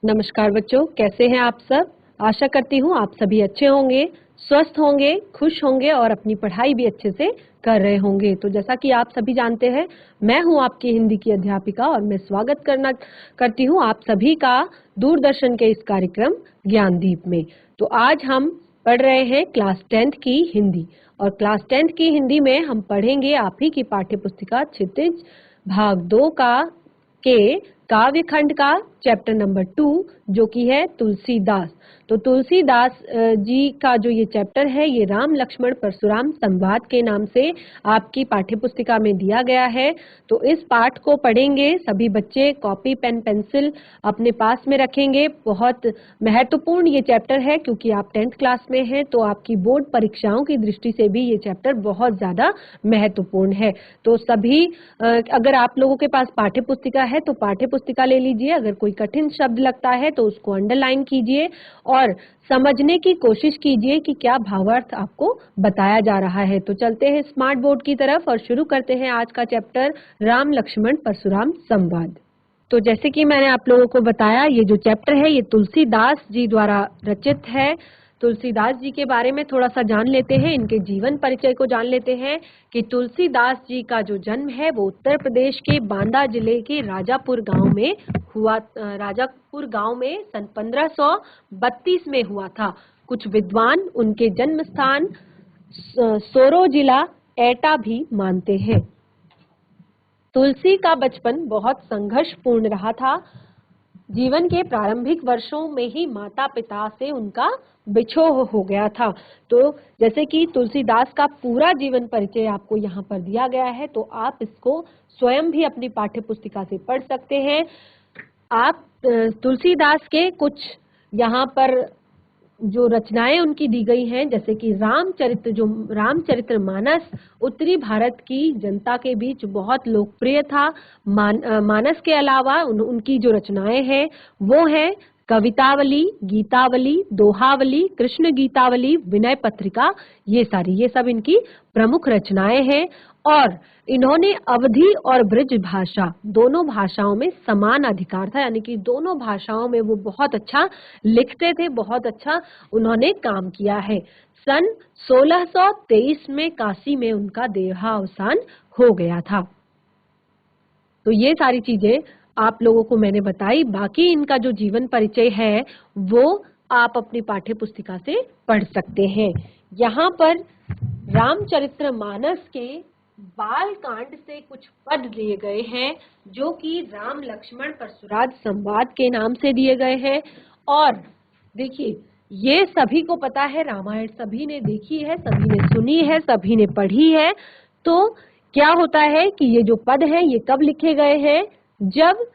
नमस्कार बच्चों, कैसे हैं आप सब। आशा करती हूँ आप सभी अच्छे होंगे, स्वस्थ होंगे, खुश होंगे और अपनी पढ़ाई भी अच्छे से कर रहे होंगे। तो जैसा कि आप सभी जानते हैं, मैं हूँ आपकी हिंदी की अध्यापिका और मैं स्वागत करती हूँ आप सभी का दूरदर्शन के इस कार्यक्रम ज्ञानदीप में। तो आज हम पढ़ रहे हैं क्लास 10th की हिंदी और क्लास 10th की हिंदी में हम पढ़ेंगे आप ही की पाठ्य पुस्तिका क्षितिज भाग 2 के काव्य खंड का चैप्टर नंबर 2 जो कि है तुलसीदास। तो तुलसीदास जी का जो ये चैप्टर है ये राम लक्ष्मण परशुराम संवाद के नाम से आपकी पाठ्य पुस्तिका में दिया गया है। तो इस पाठ को पढ़ेंगे सभी बच्चे, कॉपी पेन पेंसिल अपने पास में रखेंगे। बहुत महत्वपूर्ण ये चैप्टर है क्योंकि आप 10th क्लास में हैं, तो आपकी बोर्ड परीक्षाओं की दृष्टि से भी ये चैप्टर बहुत ज्यादा महत्वपूर्ण है। तो सभी अगर आप लोगों के पास पाठ्य पुस्तिका है तो पाठ्य पुस्तिका ले लीजिए। अगर कोई कठिन शब्द लगता है तो उसको अंडरलाइन कीजिए और समझने की कोशिश कीजिए कि क्या भावार्थ आपको बताया जा रहा है। तो चलते हैं स्मार्ट बोर्ड की तरफ और शुरू करते हैं आज का चैप्टर राम लक्ष्मण परशुराम संवाद। तो जैसे कि मैंने आप लोगों को बताया, ये जो चैप्टर है ये तुलसीदास जी द्वारा रचित है। तुलसीदास जी के बारे में थोड़ा सा जान लेते हैं, इनके जीवन परिचय को जान लेते हैं कि तुलसीदास जी का जो जन्म है वो उत्तर प्रदेश के बांदा जिले के राजापुर गांव में हुआ। राजापुर गांव में सन 1532 में हुआ था। कुछ विद्वान उनके जन्म स्थान सोरो जिला एटा भी मानते हैं। तुलसी का बचपन बहुत संघर्षपूर्ण रहा था। जीवन के प्रारंभिक वर्षों में ही माता पिता से उनका बिछोह हो गया था। तो जैसे कि तुलसीदास का पूरा जीवन परिचय आपको यहाँ पर दिया गया है, तो आप इसको स्वयं भी अपनी पाठ्य पुस्तिका से पढ़ सकते हैं। आप तुलसीदास के कुछ यहाँ पर जो रचनाएं उनकी दी गई हैं, जैसे कि रामचरितमानस उत्तरी भारत की जनता के बीच बहुत लोकप्रिय था। मानस के अलावा उनकी जो रचनाएं हैं वो है कवितावली, गीतावली, दोहावली, कृष्ण गीतावली, विनय पत्रिका। ये सब इनकी प्रमुख रचनाएं हैं और इन्होंने अवधी और ब्रज भाषा दोनों भाषाओं में समान अधिकार था, यानी कि दोनों भाषाओं में वो बहुत अच्छा लिखते थे, बहुत अच्छा उन्होंने काम किया है। सन 1623 में काशी में उनका देहावसान हो गया था। तो ये सारी चीजें आप लोगों को मैंने बताई। बाकी इनका जो जीवन परिचय है वो आप अपनी पाठ्य पुस्तिका से पढ़ सकते हैं। यहाँ पर रामचरितमानस के बाल कांड से कुछ पद दिए गए हैं जो कि राम लक्ष्मण परशुराम संवाद के नाम से दिए गए हैं। और देखिए, ये सभी को पता है, रामायण सभी ने देखी है, सभी ने सुनी है, सभी ने पढ़ी है। तो क्या होता है कि ये जो पद हैं ये कब लिखे गए हैं? जब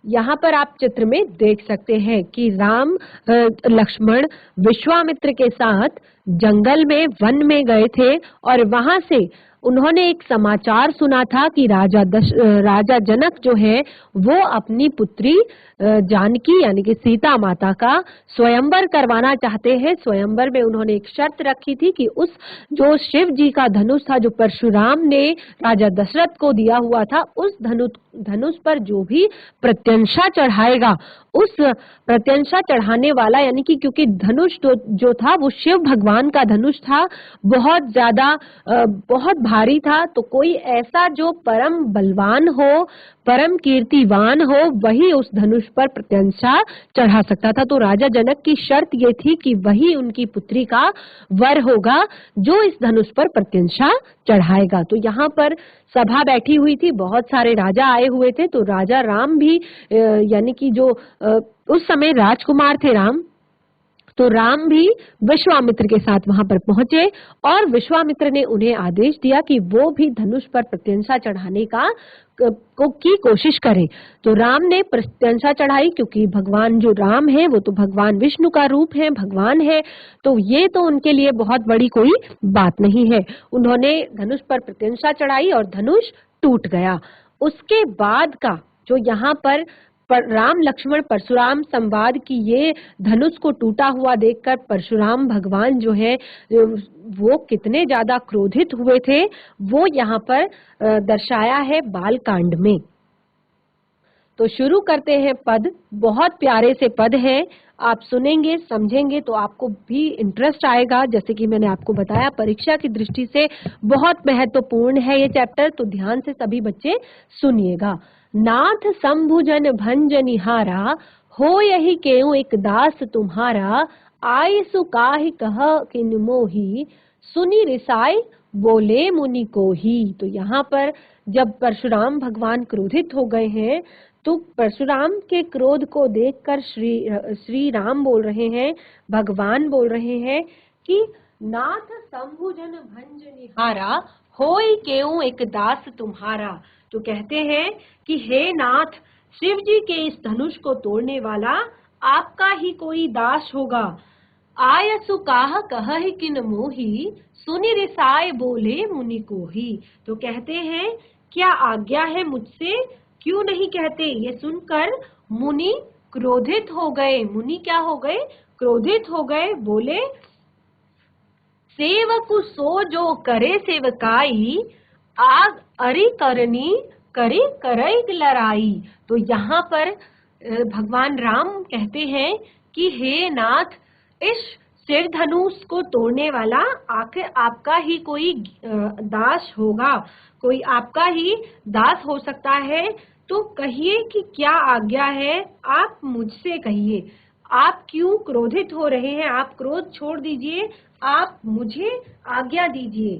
यहाँ पर आप चित्र में देख सकते हैं कि राम लक्ष्मण विश्वामित्र के साथ जंगल में, वन में गए थे और वहां से उन्होंने एक समाचार सुना था कि राजा जनक जो है वो अपनी पुत्री जानकी यानी कि सीता माता का स्वयंवर करवाना चाहते हैं। स्वयंवर में उन्होंने एक शर्त रखी थी कि उस जो शिव जी का धनुष था, जो परशुराम ने राजा दशरथ को दिया हुआ था, उस धनुष पर जो भी प्रत्यंशा चढ़ाएगा, उस प्रत्यंशा चढ़ाने वाला, यानी कि क्योंकि धनुष जो था वो शिव भगवान का धनुष था, बहुत ज्यादा बहुत भारी था, तो कोई ऐसा जो परम बलवान हो, परम कीर्तिवान हो, वही उस धनुष पर प्रत्यंशा चढ़ा सकता था। तो राजा जनक की शर्त ये थी कि वही उनकी पुत्री का वर होगा जो इस धनुष पर प्रत्यंशा चढ़ाएगा। तो यहाँ पर सभा बैठी हुई थी, बहुत सारे राजा आए हुए थे। तो राजा राम भी यानी कि जो उस समय राजकुमार थे राम, तो राम भी विश्वामित्र के साथ वहां पर पहुंचे और विश्वामित्र ने उन्हें आदेश दिया कि वो भी धनुष पर प्रत्यंशा चढ़ाने की कोशिश करें। तो राम ने प्रत्यंशा चढ़ाई, क्योंकि भगवान जो राम है वो तो भगवान विष्णु का रूप है, भगवान है, तो ये तो उनके लिए बहुत बड़ी कोई बात नहीं है। उन्होंने धनुष पर प्रत्यंशा चढ़ाई और धनुष टूट गया। उसके बाद का जो यहाँ पर राम लक्ष्मण परशुराम संवाद की ये धनुष को टूटा हुआ देखकर परशुराम भगवान जो है वो कितने ज्यादा क्रोधित हुए थे, वो यहाँ पर दर्शाया है बाल कांड में। तो शुरू करते हैं पद। बहुत प्यारे से पद हैं, आप सुनेंगे समझेंगे तो आपको भी इंटरेस्ट आएगा। जैसे कि मैंने आपको बताया परीक्षा की दृष्टि से बहुत महत्वपूर्ण है ये चैप्टर, तो ध्यान से सभी बच्चे सुनिएगा। नाथ शंभुजन भंजनिहारा, हो यही केउ एक दास तुम्हारा, आय सुकाहि कह किन मोही, सुनी रिसाई बोले मुनि को ही। तो यहाँ पर जब परशुराम भगवान क्रोधित हो गए हैं तो परशुराम के क्रोध को देखकर श्री राम बोल रहे हैं, भगवान बोल रहे हैं कि नाथ शंभुजन भंजनिहारा, होय केउ एक दास तुम्हारा। तो कहते हैं कि हे नाथ, शिव जी के इस धनुष को तोड़ने वाला आपका ही कोई दास होगा। आयसु काह कहहि किन मोही, सुनि रिसाए बोले मुनि को ही। तो कहते हैं क्या आज्ञा है मुझसे, क्यों नहीं कहते। ये सुनकर मुनि क्रोधित हो गए। मुनि क्या हो गए, क्रोधित हो गए। बोले सेवकु सो जो करे सेवकाई, आग अरि करनी करे करई लड़ाई। तो यहाँ पर भगवान राम कहते हैं कि हे नाथ, इस शिव धनुष को तोड़ने वाला आखिर आपका ही कोई दास होगा, कोई आपका ही दास हो सकता है। तो कहिए कि क्या आज्ञा है, आप मुझसे कहिए। आप क्यों क्रोधित हो रहे हैं, आप क्रोध छोड़ दीजिए, आप मुझे आज्ञा दीजिए।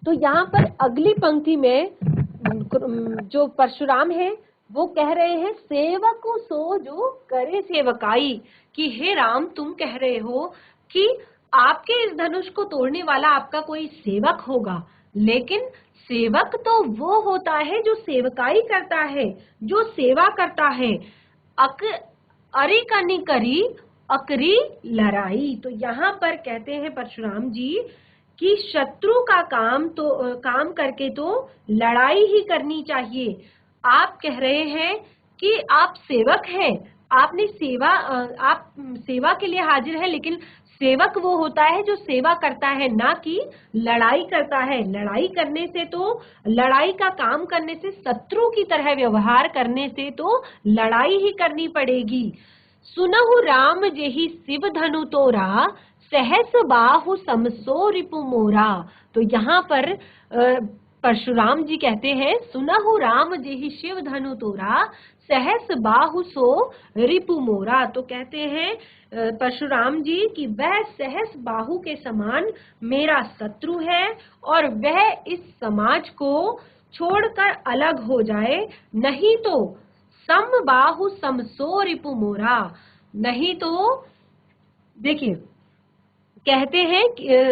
तो यहाँ पर अगली पंक्ति में जो परशुराम है वो कह रहे हैं सेवक सो जो करे सेवकाई, कि हे राम तुम कह रहे हो कि आपके इस धनुष को तोड़ने वाला आपका कोई सेवक होगा, लेकिन सेवक तो वो होता है जो सेवकाई करता है, जो सेवा करता है। अरि कनी करी अकरी लड़ाई। तो यहाँ पर कहते हैं परशुराम जी कि शत्रु का काम करके तो लड़ाई ही करनी चाहिए। आप कह रहे हैं कि आप सेवक हैं, आपने आप सेवा के लिए हाजिर है, लेकिन सेवक वो होता है जो सेवा करता है, ना कि लड़ाई करता है। लड़ाई करने से तो, लड़ाई का काम करने से, शत्रु की तरह व्यवहार करने से तो लड़ाई ही करनी पड़ेगी। सुनहु राम जेहि शिव धनु तोरा, सहस बाहु समसो रिपु मोरा। तो यहाँ पर परशुराम जी कहते हैं सुनहु राम जेहि शिव धनु तोरा, सहस बाहु सो रिपु मोरा। तो कहते हैं परशुराम जी कि वह सहस बाहु के समान मेरा शत्रु है, और वह इस समाज को छोड़कर अलग हो जाए, नहीं तो सम बाहु समसो रिपु मोरा। नहीं तो देखिए कहते हैं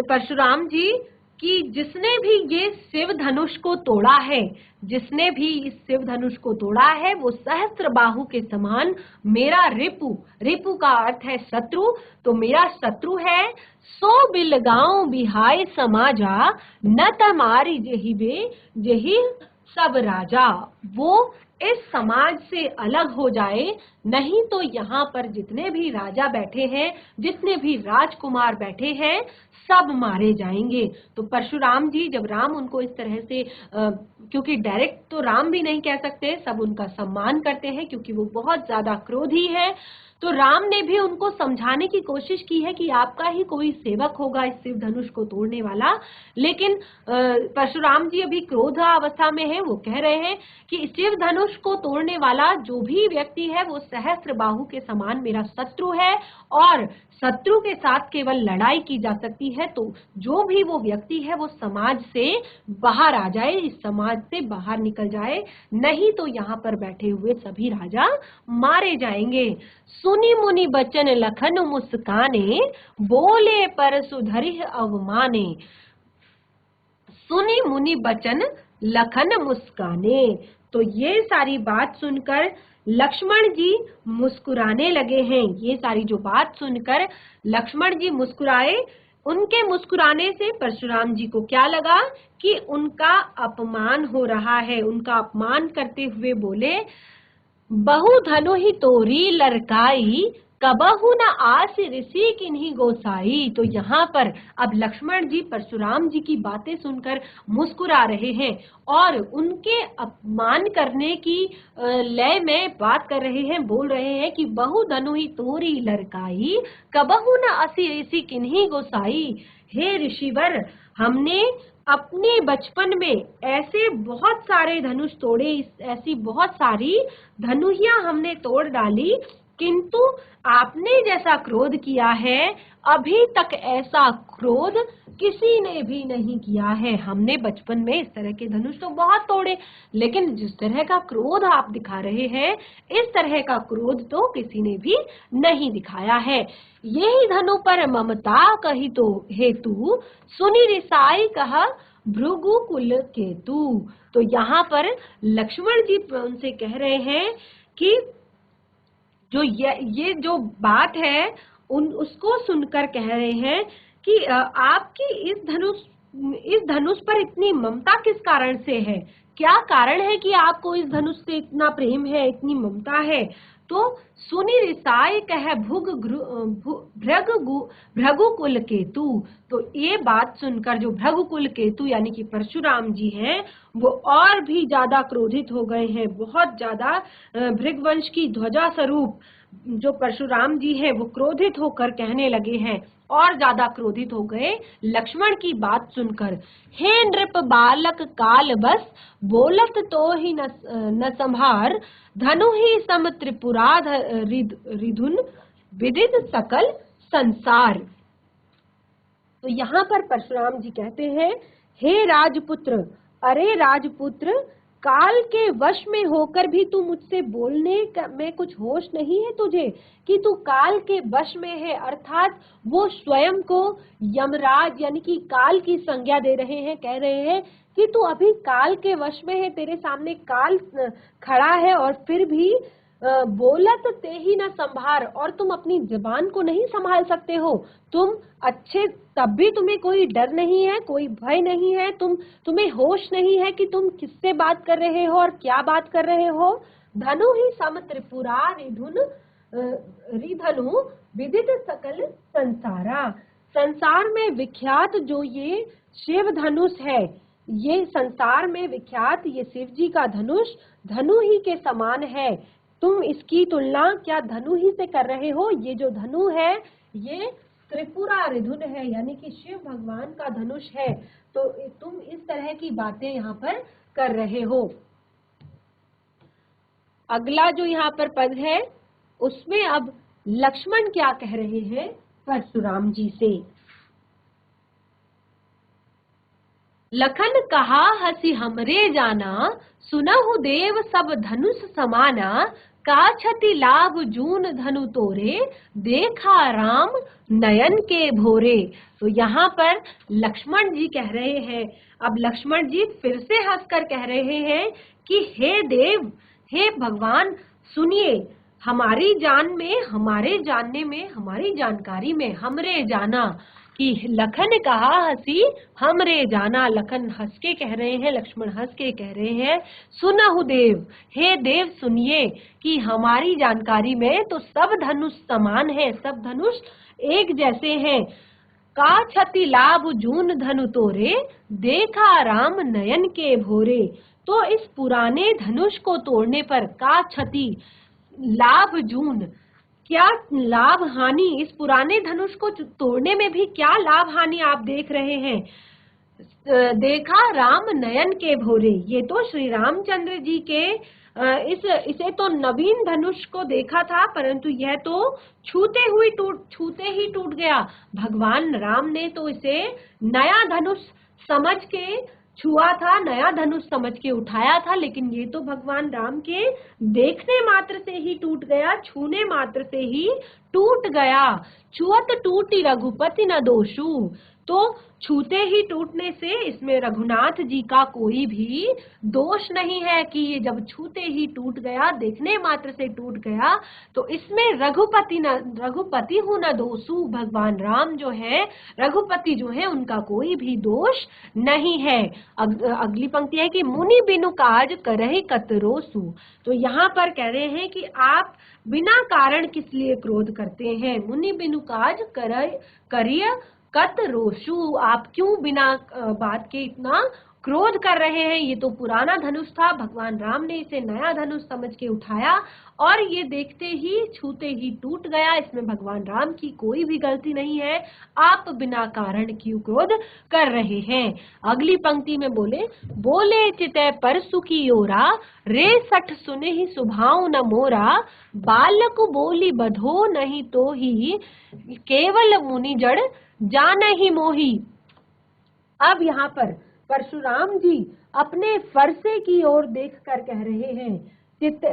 परशुराम जी कि जिसने भी ये शिव धनुष को तोड़ा है, जिसने भी इस शिव धनुष को तोड़ा है, वो सहस्त्र बाहु के समान मेरा रिपु, रिपु का अर्थ है शत्रु, तो मेरा शत्रु है। सो बिलगांव बिहाय समाजा, न तमारी जेहि सब राजा। वो इस समाज से अलग हो जाए, नहीं तो यहाँ पर जितने भी राजा बैठे हैं, जितने भी राजकुमार बैठे हैं, सब मारे जाएंगे। तो परशुराम जी जब राम उनको इस तरह से क्योंकि डायरेक्ट तो राम भी नहीं कह सकते, सब उनका सम्मान करते हैं क्योंकि वो बहुत ज्यादा क्रोधी है, तो राम ने भी उनको समझाने की कोशिश की है कि आपका ही कोई सेवक होगा इस शिव धनुष को तोड़ने वाला। लेकिन परशुराम जी अभी क्रोध अवस्था में है, वो कह रहे हैं कि शिव धनुष को तोड़ने वाला जो भी व्यक्ति है वो सहस्त्र बाहु के समान मेरा शत्रु है, और शत्रु के साथ केवल लड़ाई की जा सकती है। तो जो भी वो व्यक्ति है वो समाज से बाहर आ जाए, इस समाज से बाहर निकल जाए, नहीं तो यहाँ पर बैठे हुए सभी राजा मारे जाएंगे। सुनी मुनि बचन लखन मुस्काने, बोले पर सुधरि अवमाने। सुनी मुनि बचन लखन मुस्काने। तो ये सारी बात सुनकर लक्ष्मण जी मुस्कुराने लगे हैं। ये सारी जो बात सुनकर लक्ष्मण जी मुस्कुराए। उनके मुस्कुराने से परशुराम जी को क्या लगा कि उनका अपमान हो रहा है। उनका अपमान करते हुए बोले, बहु धनु ही तोरी लड़काई, कबहु न आस ऋषि किन्हीं गोसाई। तो यहाँ पर अब लक्ष्मण जी परशुराम जी की बातें सुनकर मुस्कुरा रहे हैं और उनके अपमान करने की लय में बात कर रहे हैं, बोल रहे हैं कि बहु धनु ही तोरी लड़काई, कबहु न आसी ऋषि किन्हीं गोसाई। हे ऋषिवर, हमने अपने बचपन में ऐसे बहुत सारे धनुष तोड़े, ऐसी बहुत सारी धनुहियां हमने तोड़ डाली, किंतु आपने जैसा क्रोध किया है अभी तक ऐसा क्रोध किसी ने भी नहीं किया है। हमने बचपन में इस तरह के धनुष तो बहुत तोड़े, लेकिन जिस तरह का क्रोध आप दिखा रहे हैं, इस तरह का क्रोध तो किसी ने भी नहीं दिखाया है। यही धनु पर ममता कही तो हेतु, सुनि रिसाई कहा भृगु कुल केतु। तो यहाँ पर लक्ष्मण जी उनसे कह रहे हैं कि जो ये जो बात है उसको सुनकर कह रहे हैं कि आपकी इस धनुष पर इतनी ममता किस कारण से है, क्या कारण है कि आपको इस धनुष से इतना प्रेम है, इतनी ममता है। तो सुनि रिसाई कह भृगु कुल केतु। तो ये बात सुनकर जो भृगु कुल केतु यानी कि परशुराम जी हैं, वो और भी ज्यादा क्रोधित हो गए हैं। बहुत ज्यादा भृगवंश की ध्वजा स्वरूप जो परशुराम जी हैं वो क्रोधित होकर कहने लगे हैं, और ज्यादा क्रोधित हो गए लक्ष्मण की बात सुनकर। हे नृप बालक काल बस, बोलत तो ही न संभार, धनु ही सम त्रिपुरा रिधुन, विदित सकल संसार। तो यहाँ पर परशुराम जी कहते हैं, हे राजपुत्र, अरे राजपुत्र, काल के वश में होकर भी तू मुझसे बोलने में कुछ होश नहीं है तुझे कि तू काल के वश में है। अर्थात वो स्वयं को यमराज यानी कि काल की संज्ञा दे रहे हैं, कह रहे हैं कि तू अभी काल के वश में है, तेरे सामने काल खड़ा है और फिर भी बोलत ते ही न संभार, और तुम अपनी जुबान को नहीं संभाल सकते हो। तुम अच्छे, तब भी तुम्हें कोई डर नहीं है, कोई भय नहीं है, तुम्हें होश नहीं है कि तुम किससे बात कर रहे हो और क्या बात कर रहे हो। धनु ही सम त्रिपुरा रिधनु, विदित सकल संसारा। संसार में विख्यात जो ये शिव धनुष है, ये संसार में विख्यात ये शिव जी का धनुष धनु ही के समान है। तुम इसकी तुलना क्या धनु ही से कर रहे हो। ये जो धनु है ये त्रिपुरा रिधुन है, यानी कि शिव भगवान का धनुष है। तो तुम इस तरह की बातें यहाँ पर कर रहे हो। अगला जो यहाँ पर पद है उसमें अब लक्ष्मण क्या कह रहे हैं परशुराम जी से। लखन कहा हसी हमरे जाना, सुनहु देव सब धनुष समाना, का छति लाभ जून धनु तोरे, देखा राम नयन के भोरे। तो यहाँ पर लक्ष्मण जी कह रहे हैं, अब लक्ष्मण जी फिर से हंसकर कह रहे हैं कि हे देव, हे भगवान, सुनिए, हमारी जान में, हमारे जानने में, हमारी जानकारी में हमरे जाना कि लखन कहा हसी हमरे जाना। लखन हंस के कह रहे हैं, लक्ष्मण हंस के कह रहे हैं, सुनहु देव, हे देव सुनिए कि हमारी जानकारी में तो सब धनुष समान है, सब धनुष एक जैसे हैं। का छति लाभ जून धनु तोरे, देखा राम नयन के भोरे। तो इस पुराने धनुष को तोड़ने पर का छति लाभ जून, क्या लाभ हानि, इस पुराने धनुष को तोड़ने में भी क्या लाभ हानि आप देख रहे हैं। देखा राम नयन के भोरे, ये तो श्री रामचंद्र जी के इसे तो नवीन धनुष को देखा था, परंतु यह तो छूते ही टूट गया। भगवान राम ने तो इसे नया धनुष समझ के छुआ था, नया धनुष समझ के उठाया था, लेकिन ये तो भगवान राम के देखने मात्र से ही टूट गया, छूने मात्र से ही टूट गया। छुअत टूटी रघुपति न दोषु, तो छूते ही टूटने से इसमें रघुनाथ जी का कोई भी दोष नहीं है कि ये जब छूते ही टूट गया, देखने मात्र से टूट गया, तो इसमें रघुपति हूं न दोषु, भगवान राम जो है, रघुपति जो है, उनका कोई भी दोष नहीं है। अगली पंक्ति है कि मुनि बिनु काज करहि कतरोसु। तो यहाँ पर कह रहे हैं कि आप बिना कारण किस लिए क्रोध करते हैं। मुनि बिनु काज करिय कत रोषु, आप क्यों बिना बात के इतना क्रोध कर रहे हैं। ये तो पुराना धनुष था, भगवान राम ने इसे नया धनुष समझ के उठाया और ये देखते ही छूते ही टूट गया। इसमें भगवान राम की कोई भी गलती नहीं है, आप बिना कारण क्यों क्रोध कर रहे हैं। अगली पंक्ति में बोले चितै परसु की ओरा, रे सठ सुने ही सुभाव न मोरा, बालक बोली बधो नहीं तो ही, केवल मुनि जड़ जाने ही मोही। अब यहाँ पर परशुराम जी अपने फरसे की ओर देखकर कह रहे हैं,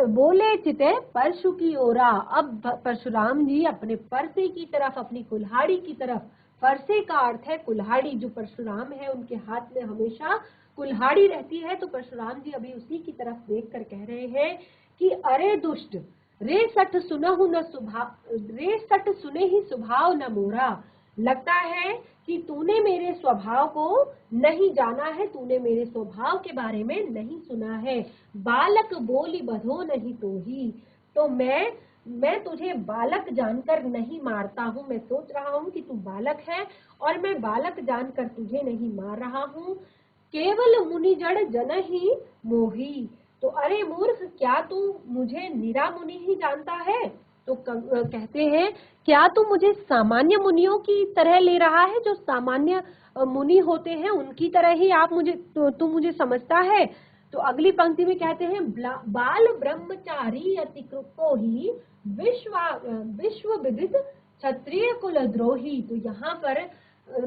बोले चिते परशु की ओरा। अब परशुराम जी अपने फरसे की तरफ, अपनी कुल्हाड़ी की तरफ, फरसे का अर्थ है कुल्हाड़ी, जो परशुराम है उनके हाथ में हमेशा कुल्हाड़ी रहती है। तो परशुराम जी अभी उसी की तरफ देखकर कह रहे हैं कि अरे दुष्ट, रे सठ सुने ही स्वभाव न मोरा। लगता है कि तूने मेरे स्वभाव को नहीं जाना है, तूने मेरे स्वभाव के बारे में नहीं सुना है। बालक बोली बधो नहीं तो ही, तो मैं तुझे बालक जानकर नहीं मारता हूँ। मैं सोच रहा हूँ कि तू बालक है और मैं बालक जानकर तुझे नहीं मार रहा हूँ। केवल मुनि जड़ जन ही मोही, तो अरे मूर्ख, क्या तू मुझे निरा मुनि ही जानता है। तो कहते हैं, क्या तू मुझे सामान्य मुनियों की तरह ले रहा है, जो सामान्य मुनि होते हैं उनकी तरह ही आप मुझे तू मुझे समझता है। तो अगली पंक्ति में कहते हैं, बाल ब्रह्मचारी अति कृपो ही, विश्व विदित क्षत्रिय कुल द्रोही। तो यहाँ पर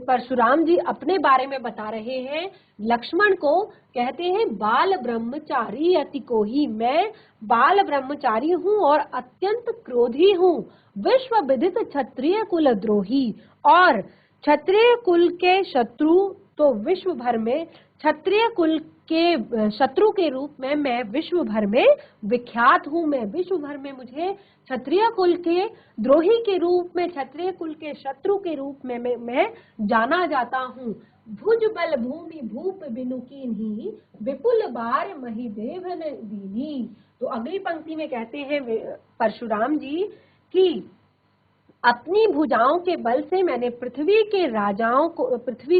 परशुराम जी अपने बारे में बता रहे हैं, लक्ष्मण को कहते हैं बाल ब्रह्मचारी अति को ही, मैं बाल ब्रह्मचारी हूँ और अत्यंत क्रोधी हूँ। विश्व विदित क्षत्रिय कुल द्रोही, और क्षत्रिय कुल के शत्रु, तो विश्व भर में क्षत्रिय कुल के शत्रु के रूप में मैं विश्व भर में विख्यात हूँ। मैं विश्व भर में मुझे क्षत्रिय कुल के द्रोही के रूप में, क्षत्रिय कुल के शत्रु के रूप में मैं जाना जाता हूँ। भुज बल भूमि भूप बिनु कीन्ही, विपुल बार मही देवन दीनी। तो अगली पंक्ति में कहते हैं परशुराम जी कि अपनी भुजाओं के बल से मैंने पृथ्वी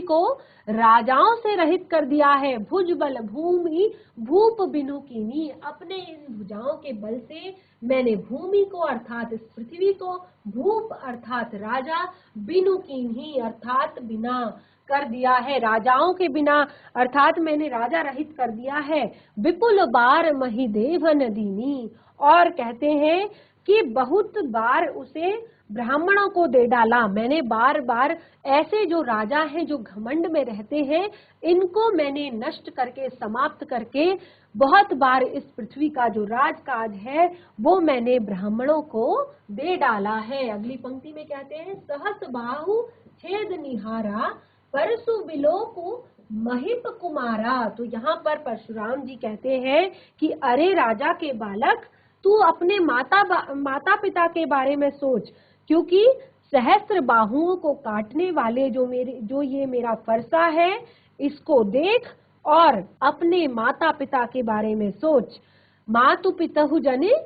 को राजाओं से रहित कर दिया है। भुज बल भूमि भूप बिनु कीनी, अपने इन भुजाओं के बल से मैंने भूमि को अर्थात इस पृथ्वी को, भूप अर्थात राजा, बिनु कीन्ही अर्थात बिना कर दिया है। राजाओं के बिना अर्थात मैंने राजा रहित कर दिया है। विपुल बार मही देवन दीनी, और कहते हैं कि बहुत बार उसे ब्राह्मणों को दे डाला। मैंने बार बार ऐसे जो राजा हैं, जो घमंड में रहते हैं, इनको मैंने नष्ट करके, समाप्त करके बहुत बार इस पृथ्वी का जो राजकाज है वो मैंने ब्राह्मणों को दे डाला है। अगली पंक्ति में कहते हैं, सहस बाहु छेद निहारा, परसु बिलोकु महिप कुमारा। तो यहाँ पर परशुराम जी कहते हैं कि अरे राजा के बालक, तू अपने माता पिता के बारे में सोच, क्योंकि सहस्त्र बाहुओं को काटने वाले जो ये मेरा फरसा है, इसको देख और अपने माता पिता के बारे में सोच। मातु पितहु जने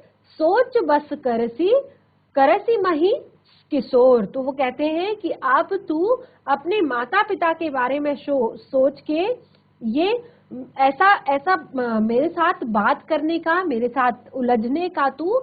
सोच बस करसी मही किशोर। तो वो कहते हैं कि अब तू अपने माता पिता के बारे में सोच के ये ऐसा मेरे साथ बात करने का, मेरे साथ उलझने का तू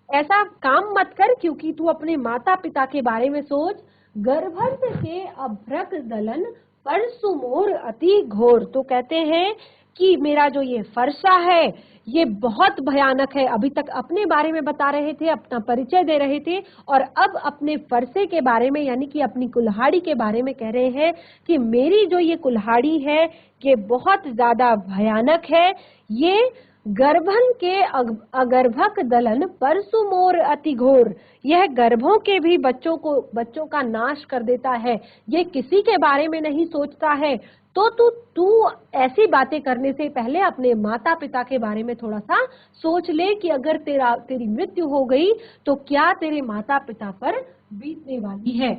ऐसा काम मत कर, क्योंकि तू अपने माता पिता के बारे में सोच। गर्भस्थ के अभ्रक दलन परसु मोर अति घोर। तो कहते हैं कि मेरा जो ये फरसा है ये बहुत भयानक है। अभी तक अपने बारे में बता रहे थे, अपना परिचय दे रहे थे, और अब अपने फरसे के बारे में यानी कि अपनी कुल्हाड़ी के बारे में कह रहे हैं कि मेरी जो ये कुल्हाड़ी है ये बहुत ज्यादा भयानक है। ये गर्भन के अगर्भक दलन परसु मोर अति घोर। यह गर्भों के भी बच्चों का नाश कर देता है, ये किसी के बारे में नहीं सोचता है। तो तू ऐसी बातें करने से पहले अपने माता पिता के बारे में थोड़ा सा सोच ले कि अगर तेरी मृत्यु हो गई तो क्या तेरे माता पिता पर बीतने वाली है।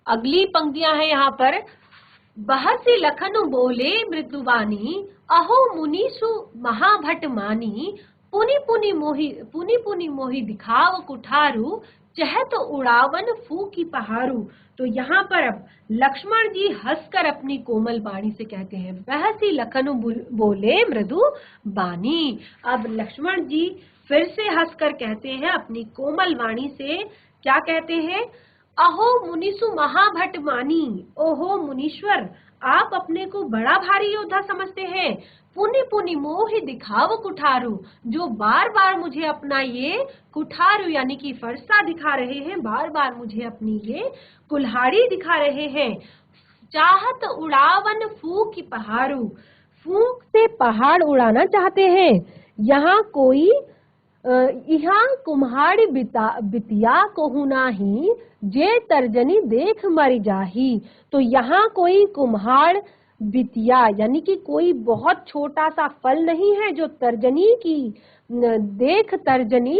अगली पंक्तियां हैं यहाँ पर। बहसी लखन बोले मृदुवानी, अहो मुनीसु महाभट मानी, पुनि पुनि मोहि दिखाव कुठारू, चहत उड़ावन फूकी पहारू। तो यहाँ पर अब लक्ष्मण जी हंसकर अपनी कोमल वाणी से कहते हैं, बहसी लखन बोले मृदु बानी। अब लक्ष्मण जी फिर से हंसकर कहते हैं अपनी कोमल वाणी से, क्या कहते हैं, अहो मुनीसु महाभट मानी, ओहो मुनीश्वर आप अपने को बड़ा भारी योद्धा समझते हैं। पुनि पुनि मोहि दिखाव कुठारू, जो बार बार मुझे अपना ये कुठारू यानी कि फरसा दिखा रहे हैं, बार बार मुझे अपनी ये कुल्हाड़ी दिखा रहे हैं। चाहत उड़ावन फूक पहाड़ू, फूक से पहाड़ उड़ाना चाहते हैं। यहाँ कोई यहाँ कुम्हाड़ी बितिया कहू नाही, जे तर्जनी देख मर जाही। तो यहाँ कोई कुम्हाड़ बितिया यानी कि कोई बहुत छोटा सा फल नहीं है जो तर्जनी की देख तर्जनी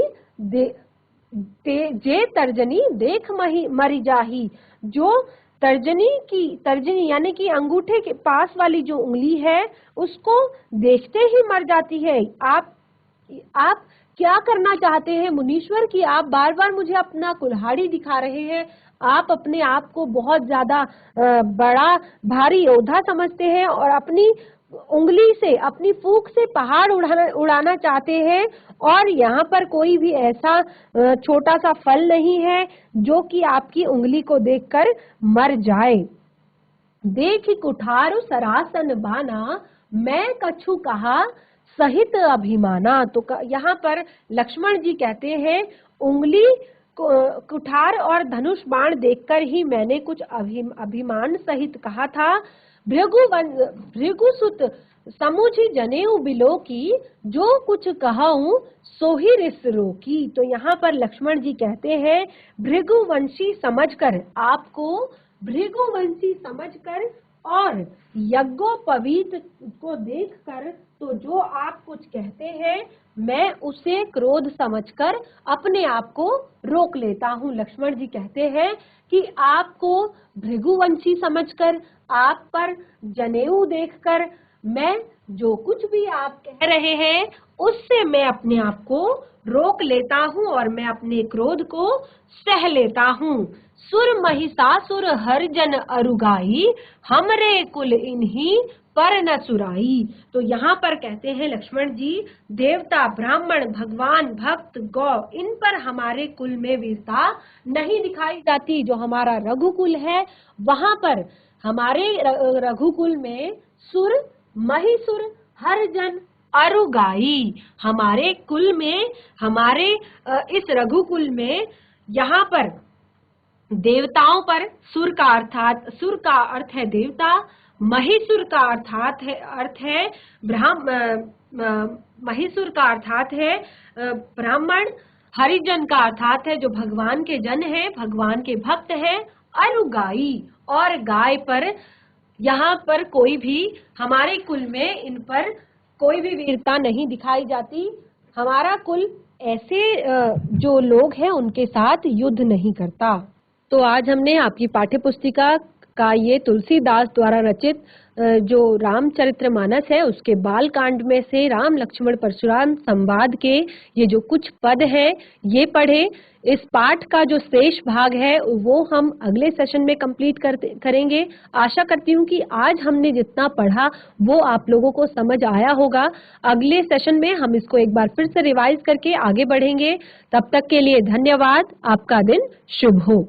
जे तर्जनी देख मर जाही, जो तर्जनी यानी कि अंगूठे के पास वाली जो उंगली है उसको देखते ही मर जाती है। आप क्या करना चाहते हैं मुनीश्वर कि आप बार बार मुझे अपना कुल्हाड़ी दिखा रहे हैं, आप अपने आप को बहुत ज्यादा बड़ा भारी योद्धा समझते हैं और अपनी उंगली से अपनी फूंक से पहाड़ उड़ाना चाहते हैं, और यहाँ पर कोई भी ऐसा छोटा सा फल नहीं है जो कि आपकी उंगली को देखकर मर जाए। देखि कुठारु सरासन बाना, मैं कछु कहा सहित अभिमाना। तो यहाँ पर लक्ष्मण जी कहते हैं उंगली कुठार और धनुष बाण देखकर ही मैंने कुछ अभिमान सहित कहा था। भृगुसुत समुझि जनेऊ बिलो की, जो कुछ कहूं सो ही रिस रोकी। तो यहाँ पर लक्ष्मण जी कहते हैं भृगुवंशी समझकर, आपको भृगुवंशी समझकर और यज्ञोपवीत को देखकर, तो जो आप कुछ कहते हैं मैं उसे क्रोध समझकर अपने आप को रोक लेता हूँ। लक्ष्मण जी कहते हैं कि आपको भृगुवंशी समझकर, आप पर जनेऊ देखकर, मैं जो कुछ भी आप कह रहे हैं उससे मैं अपने आप को रोक लेता हूँ और मैं अपने क्रोध को सह लेता हूँ। सुर महिषासुर हरिजन अरुगाई, हमरे कुल इन्हीं पर न सुराई। तो यहाँ पर कहते हैं लक्ष्मण जी, देवता ब्राह्मण भगवान भक्त गौ, इन पर हमारे कुल में वीरता नहीं दिखाई जाती। जो हमारा रघुकुल है वहां पर हमारे रघुकुल में सुर महिषुर हरिजन अरुगाई, हमारे कुल में, हमारे इस रघुकुल में यहाँ पर देवताओं पर, सुर का अर्थ है देवता, महिषुर का अर्थ है महिषुर का अर्थात है ब्राह्मण, हरिजन का अर्थात है जो भगवान के जन है, भगवान के भक्त है, अरुगाई और गाय पर, यहाँ पर कोई भी हमारे कुल में इन पर कोई भी वीरता नहीं दिखाई जाती। हमारा कुल ऐसे जो लोग हैं उनके साथ युद्ध नहीं करता। तो आज हमने आपकी पाठ्य पुस्तिका का ये तुलसीदास द्वारा रचित जो रामचरितमानस है उसके बाल कांड में से राम लक्ष्मण परशुराम संवाद के ये जो कुछ पद है ये पढ़े। इस पाठ का जो शेष भाग है वो हम अगले सेशन में कंप्लीट करेंगे। आशा करती हूँ कि आज हमने जितना पढ़ा वो आप लोगों को समझ आया होगा। अगले सेशन में हम इसको एक बार फिर से रिवाइज करके आगे बढ़ेंगे। तब तक के लिए धन्यवाद। आपका दिन शुभ हो।